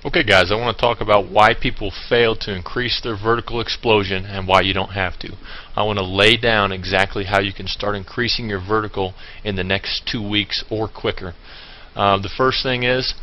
Okay guys, I want to talk about why people fail to increase their vertical explosion and why you don't have to. I want to lay down exactly how you can start increasing your vertical in the next 2 weeks or quicker. The first thing is,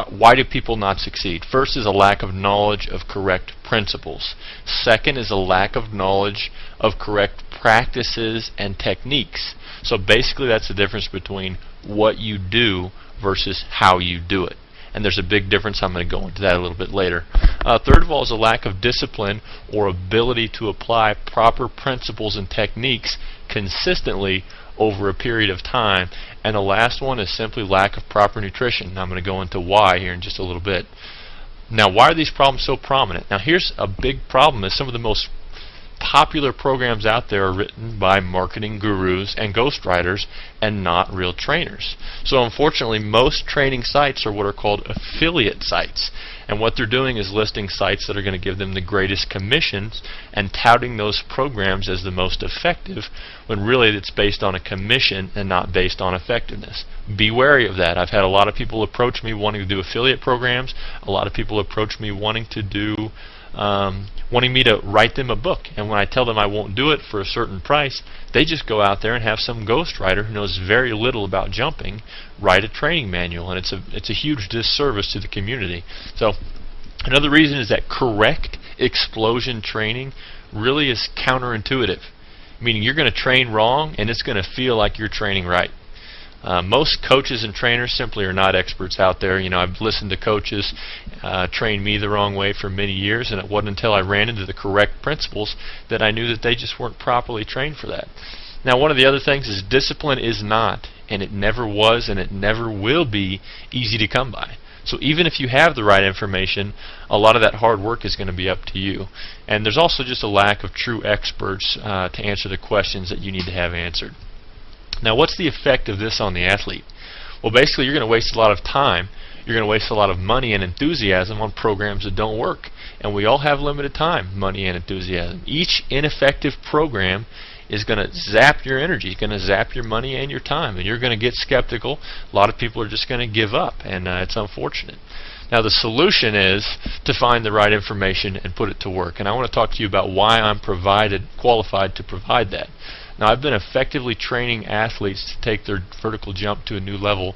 why do people not succeed? First is a lack of knowledge of correct principles. Second is a lack of knowledge of correct practices and techniques. So basically that's the difference between what you do versus how you do it. And there's a big difference. I'm going to go into that a little bit later. Third of all is a lack of discipline or ability to apply proper principles and techniques consistently over a period of time. And the last one is simply lack of proper nutrition. Now I'm going to go into why here in just a little bit. Now, why are these problems so prominent? Now here's a big problem: is some of the most popular programs out there are written by marketing gurus and ghostwriters and not real trainers. So unfortunately, most training sites are what are called affiliate sites, and what they're doing is listing sites that are going to give them the greatest commissions and touting those programs as the most effective, when really it's based on a commission and not based on effectiveness. Be wary of that. I've had a lot of people approach me wanting to do affiliate programs. A lot of people approach me wanting me to write them a book, and when I tell them I won't do it for a certain price, they just go out there and have some ghostwriter who knows very little about jumping write a training manual, and it's a huge disservice to the community. So another reason is that correct explosion training really is counterintuitive, meaning you're going to train wrong and it's going to feel like you're training right. Most coaches and trainers simply are not experts out there. You know, I've listened to coaches train me the wrong way for many years, and it wasn't until I ran into the correct principles that I knew that they just weren't properly trained for that. Now, one of the other things is discipline is not, and it never was, and it never will be easy to come by. So even if you have the right information, a lot of that hard work is going to be up to you. And there's also just a lack of true experts to answer the questions that you need to have answered. Now, what's the effect of this on the athlete? Well, basically, you're going to waste a lot of time. You're going to waste a lot of money and enthusiasm on programs that don't work. And we all have limited time, money, and enthusiasm. Each ineffective program is going to zap your energy, it's going to zap your money and your time, and you're going to get skeptical. A lot of people are just going to give up, and it's unfortunate. Now, the solution is to find the right information and put it to work. And I want to talk to you about why I'm qualified to provide that. Now, I've been effectively training athletes to take their vertical jump to a new level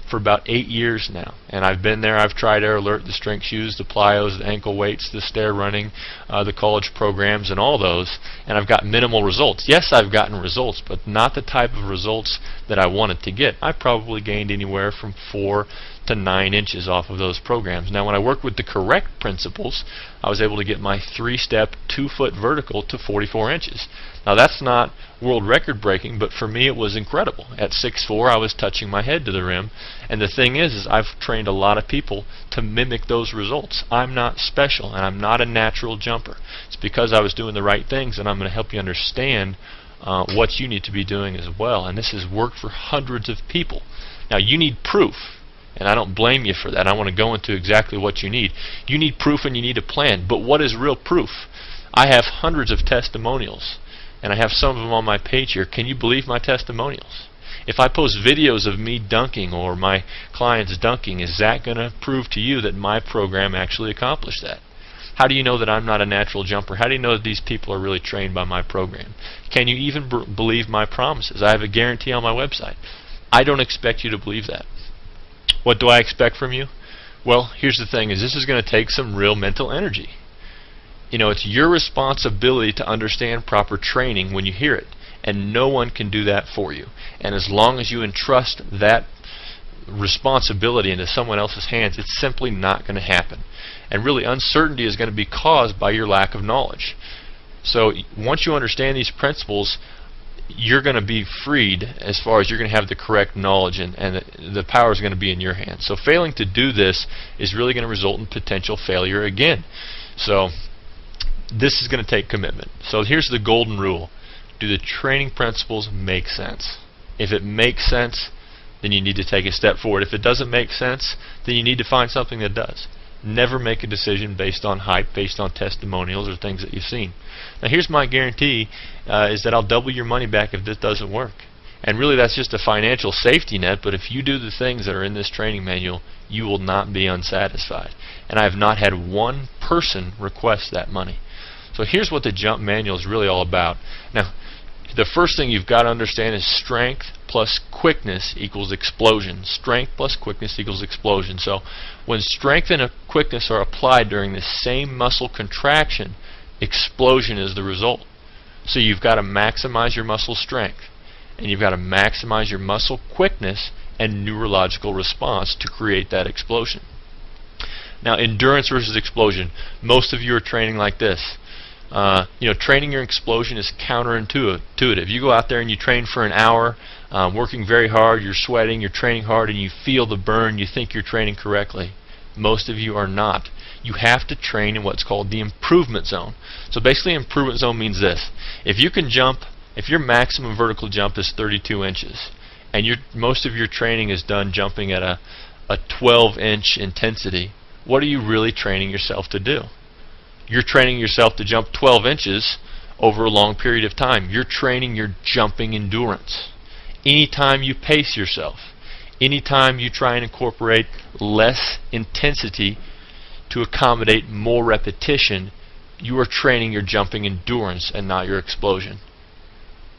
for about 8 years now, and I've been there. I've tried Air Alert, the strength shoes, the plyos, the ankle weights, the stair running, the college programs, and all those, and I've got minimal results. Yes, I've gotten results, but not the type of results that I wanted to get. I probably gained anywhere from 4 to 9 inches off of those programs. Now, when I worked with the correct principles, I was able to get my 3-step 2-foot vertical to 44 inches. Now, that's not world record breaking, but for me it was incredible. At 6'4", I was touching my head to the rim, and the thing is I've trained a lot of people to mimic those results. I'm not special, and I'm not a natural jumper. It's because I was doing the right things, and I'm going to help you understand what you need to be doing as well. And this has worked for hundreds of people. Now, you need proof, and I don't blame you for that. I want to go into exactly what you need. You need proof and you need a plan. But what is real proof? I have hundreds of testimonials, and I have some of them on my page here. Can you believe my testimonials? If I post videos of me dunking or my clients dunking, is that going to prove to you that my program actually accomplished that? How do you know that I'm not a natural jumper? How do you know that these people are really trained by my program? Can you even believe my promises? I have a guarantee on my website. I don't expect you to believe that. What do I expect from you? Well, here's the thing, is this is going to take some real mental energy. You know, it's your responsibility to understand proper training when you hear it, and no one can do that for you. And as long as you entrust that responsibility into someone else's hands, it's simply not going to happen. And really, uncertainty is going to be caused by your lack of knowledge. So once you understand these principles, you're going to be freed as far as you're going to have the correct knowledge, and the power is going to be in your hands. So failing to do this is really going to result in potential failure again. So this is going to take commitment. So here's the golden rule. Do the training principles make sense? If it makes sense, then you need to take a step forward. If it doesn't make sense, then you need to find something that does. Never make a decision based on hype, based on testimonials or things that you've seen. Now, here's my guarantee, is that I'll double your money back if this doesn't work. And really that's just a financial safety net, but if you do the things that are in this training manual, you will not be unsatisfied. And I have not had one person request that money. So here's what the jump manual is really all about. Now, the first thing you've got to understand is strength plus quickness equals explosion. Strength plus quickness equals explosion. So when strength and quickness are applied during the same muscle contraction, explosion is the result. So you've got to maximize your muscle strength, and you've got to maximize your muscle quickness and neurological response to create that explosion. Now, endurance versus explosion. Most of you are training like this. Training your explosion is counterintuitive. You go out there and you train for an hour, working very hard, you're sweating, you're training hard, and you feel the burn, you think you're training correctly. Most of you are not. You have to train in what's called the improvement zone. So basically, improvement zone means this. If you can jump, if your maximum vertical jump is 32 inches, and most of your training is done jumping at a 12-inch intensity, what are you really training yourself to do? You're training yourself to jump 12 inches over a long period of time. You're training your jumping endurance. Anytime you pace yourself, anytime you try and incorporate less intensity to accommodate more repetition, you are training your jumping endurance and not your explosion.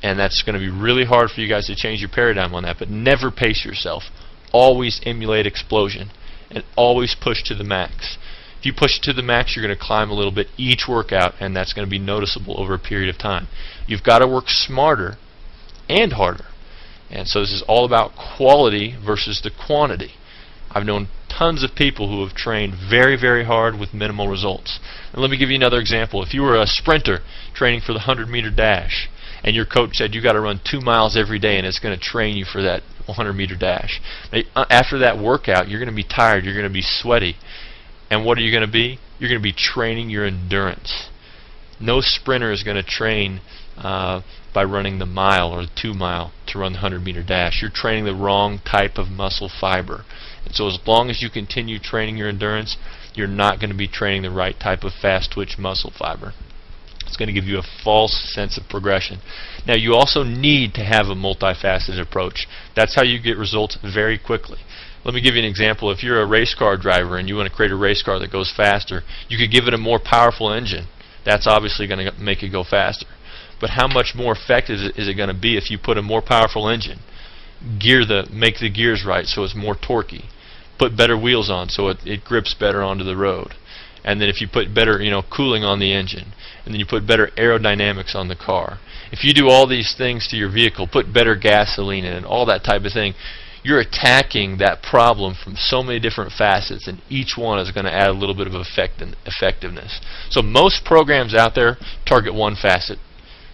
And that's going to be really hard for you guys to change your paradigm on that, but never pace yourself. Always emulate explosion and always push to the max. If you push it to the max, you're going to climb a little bit each workout, and that's going to be noticeable over a period of time. You've got to work smarter and harder. And so this is all about quality versus the quantity. I've known tons of people who have trained very, very hard with minimal results. And let me give you another example. If you were a sprinter training for the 100-meter dash, and your coach said you got to run 2 miles every day and it's going to train you for that 100-meter dash. After that workout, you're going to be tired, you're going to be sweaty. And what are you going to be? You're going to be training your endurance. No sprinter is going to train by running the mile or the 2 mile to run the 100-meter dash. You're training the wrong type of muscle fiber. And so as long as you continue training your endurance, you're not going to be training the right type of fast twitch muscle fiber. It's going to give you a false sense of progression. Now, you also need to have a multifaceted approach. That's how you get results very quickly. Let me give you an example. If you're a race car driver and you want to create a race car that goes faster, you could give it a more powerful engine. That's obviously going to make it go faster. But how much more effective is it going to be if you put a more powerful engine? Make the gears right so it's more torquey. Put better wheels on so it grips better onto the road. And then if you put better cooling on the engine, and then you put better aerodynamics on the car. If you do all these things to your vehicle, put better gasoline in it, all that type of thing, you're attacking that problem from so many different facets, and each one is going to add a little bit of effectiveness. So most programs out there target one facet.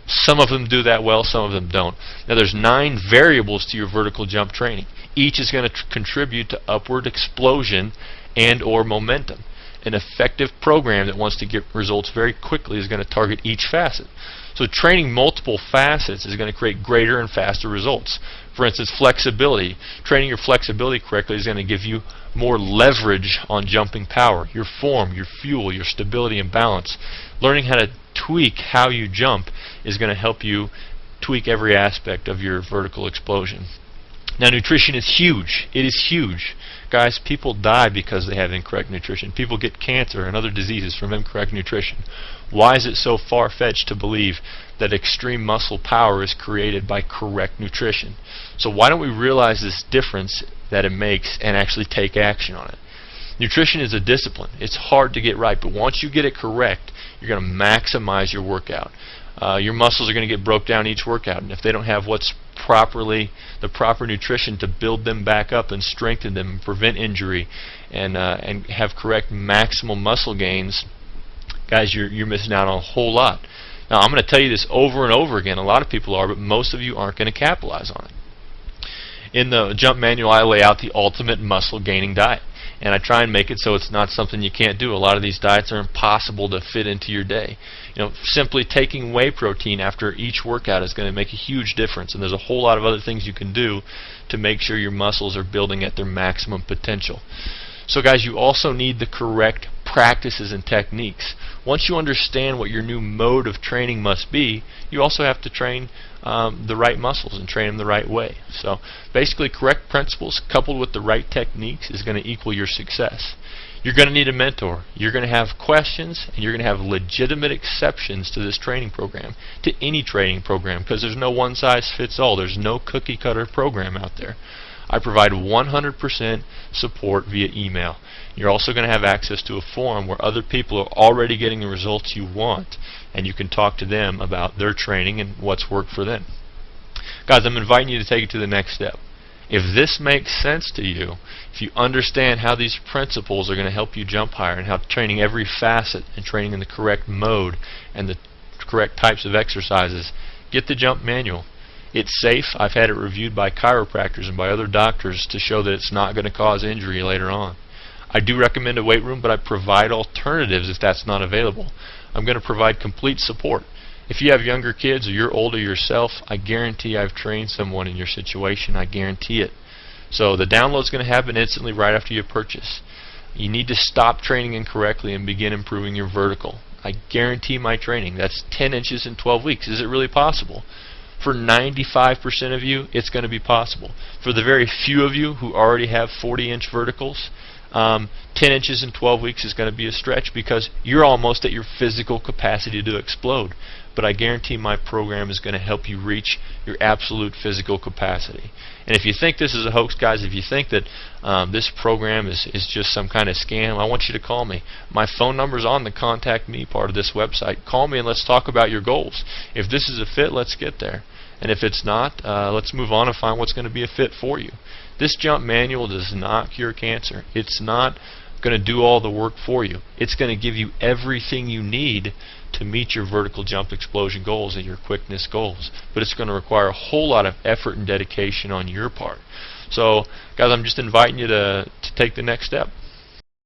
Some of them do that well, some of them don't. Now there's 9 variables to your vertical jump training. Each is going to contribute to upward explosion and or momentum. An effective program that wants to get results very quickly is going to target each facet. So training multiple facets is going to create greater and faster results. For instance, flexibility. Training your flexibility correctly is going to give you more leverage on jumping power. Your form, your fuel, your stability and balance. Learning how to tweak how you jump is going to help you tweak every aspect of your vertical explosion. Now, nutrition is huge. It is huge. Guys, people die because they have incorrect nutrition. People get cancer and other diseases from incorrect nutrition. Why is it so far-fetched to believe that extreme muscle power is created by correct nutrition? So why don't we realize this difference that it makes and actually take action on it? Nutrition is a discipline. It's hard to get right, but once you get it correct, you're going to maximize your workout. Your muscles are going to get broke down each workout, and if they don't have the proper nutrition to build them back up and strengthen them and prevent injury and have correct maximal muscle gains, guys, you're missing out on a whole lot. Now, I'm going to tell you this over and over again. A lot of people are, but most of you aren't going to capitalize on it. In the Jump Manual, I lay out the ultimate muscle gaining diet, and I try and make it so it's not something you can't do. A lot of these diets are impossible to fit into your day. Simply taking whey protein after each workout is going to make a huge difference, and there's a whole lot of other things you can do to make sure your muscles are building at their maximum potential. So guys, you also need the correct practices and techniques. Once you understand what your new mode of training must be, you also have to train the right muscles and train them the right way. So basically, correct principles coupled with the right techniques is going to equal your success. You're going to need a mentor. You're going to have questions, and you're going to have legitimate exceptions to this training program, to any training program, because there's no one size fits all. There's no cookie cutter program out there. I provide 100% support via email. You're also going to have access to a forum where other people are already getting the results you want, and you can talk to them about their training and what's worked for them. Guys, I'm inviting you to take it to the next step. If this makes sense to you, if you understand how these principles are going to help you jump higher, and how training every facet and training in the correct mode and the correct types of exercises, get the jump manual. It's safe. I've had it reviewed by chiropractors and by other doctors to show that it's not going to cause injury later on. I do recommend a weight room, but I provide alternatives if that's not available. I'm going to provide complete support. If you have younger kids or you're older yourself, I guarantee I've trained someone in your situation. I guarantee it. So the download's going to happen instantly right after you purchase. You need to stop training incorrectly and begin improving your vertical. I guarantee my training. That's 10 inches in 12 weeks. Is it really possible? For 95% of you, it's going to be possible. For the very few of you who already have 40-inch verticals, 10 inches in 12 weeks is going to be a stretch because you're almost at your physical capacity to explode. But I guarantee my program is going to help you reach your absolute physical capacity. And if you think this is a hoax, guys, if you think that this program is just some kind of scam, I want you to call me. My phone number is on the Contact Me part of this website. Call me and let's talk about your goals. If this is a fit, let's get there. And if it's not, let's move on and find what's going to be a fit for you. This jump manual does not cure cancer. It's not going to do all the work for you. It's going to give you everything you need to meet your vertical jump explosion goals and your quickness goals. But it's going to require a whole lot of effort and dedication on your part. So, guys, I'm just inviting you to take the next step.